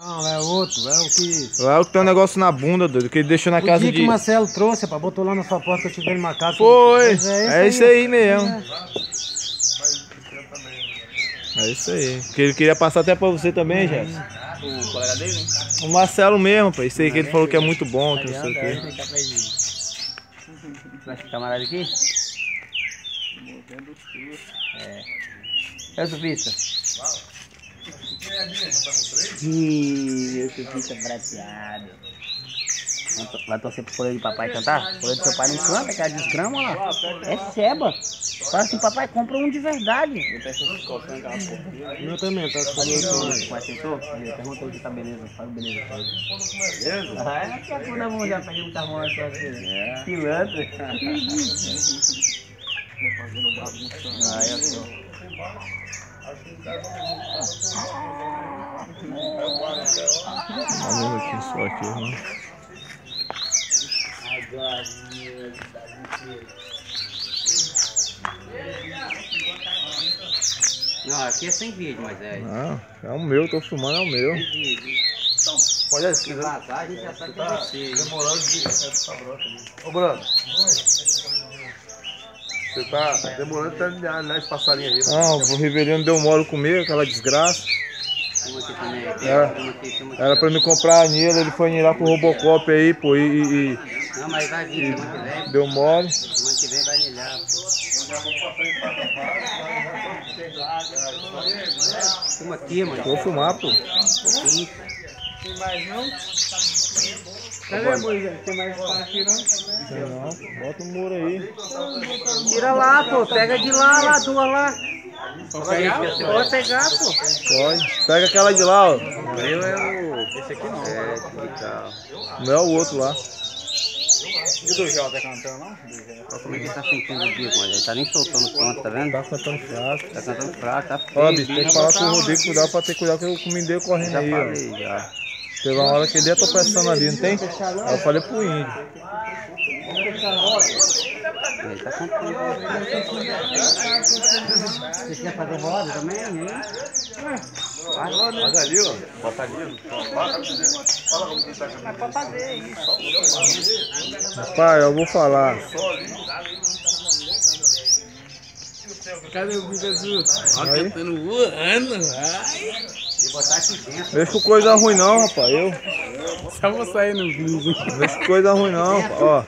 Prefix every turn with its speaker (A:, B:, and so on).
A: Não, é outro, é o que...
B: Lá é o que tem um negócio na bunda, doido, que ele deixou na
A: O
B: casa
A: dia
B: de...
A: que o Marcelo trouxe, rapaz, botou lá na sua porta que eu tive ele na casa.
B: Foi! É
A: esse
B: isso aí mesmo.
A: É.
B: É isso aí. Porque ele queria passar até pra você também, Jefferson.
C: O colega dele, né?
B: O Marcelo mesmo, pô. Isso aí que ele falou que é muito bom, que não sei o quê.
C: Vai ficar camarada aqui? É o surfista. Ih, o surfista prateado. Vai torcer pro colher de papai cantar? O colher do seu pai não canta, que é desgrama lá. É seba. Fala assim, papai, compra um de verdade.
A: O meu também, tá?
C: Falei aí, mas sentou? Ele perguntou se tá beleza. Fala beleza pra ele. Beleza? Ah, é que a cor da mão já peguei muita mão só assim. Pilantra. Ah, eu sou.
B: Um minutinho só aqui, irmão.
C: Não, aqui é sem vídeo, mas é.
B: Não, é o meu, tô filmando, é o meu.
C: Sem vídeo.
B: Pode ir, se
C: Se
B: quiser.
C: vazar, a gente já sabe que é você.
B: Demorando de essa brota ali. Ô, Bruno. Você tá demorando de terminar, né, esse passarinho aí. Não, o Riverino deu mole comigo, aquela desgraça.
C: Tem aqui também.
B: Era pra me comprar a anilha, ele foi anilar com o Robocop aí, pô,
C: Não, mas vai vir semana que vem.
B: deu mole.
C: Semana que vem vai anilhar. Filma aqui, mano.
B: Vou filmar, pô.
C: Pouquinho.
A: Tem mais não? Cadê, Moisés? Tem mais espaço aqui não?
B: Sei não, bota o muro aí.
C: Tira lá, pô. Pega de lá, duas lá.
A: Pode pegar?
C: Pode pegar, pô.
B: Pode. Pega aquela de lá, ó.
C: O meu é o... Esse aqui não. É, e tal.
B: O meu é o outro lá.
A: E do Jota cantando, não?
C: Olha como é que ele tá sentindo o bico, mano. Ele tá nem soltando o canto, tá vendo?
B: Tá cantando fraco.
C: Tá cantando fraco, tá feio.
B: Ó, bicho, tem que falar com o Rodrigo, cuidar pra ter cuidado que eu comendei correndo
C: Já
B: aí, ó.
C: falei, já.
B: Teve uma hora que ele ia tropeçando ali, não tem? Aí eu falei pro índio.
C: Ele tá cantando. Você quer fazer roda também, hein?
B: Faz ali, ó. Bota ali, ó.
C: Mas pode fazer isso.
B: Rapaz, eu vou falar.
A: Cadê o Biga Azul?
B: Aí.
A: Cantando voando, ai.
C: E botar aqui dentro.
B: Deixa com coisa ruim não, rapaz. Eu.
A: Só vou sair no vídeo.
B: Deixa com coisa ruim não, rapaz. Ó.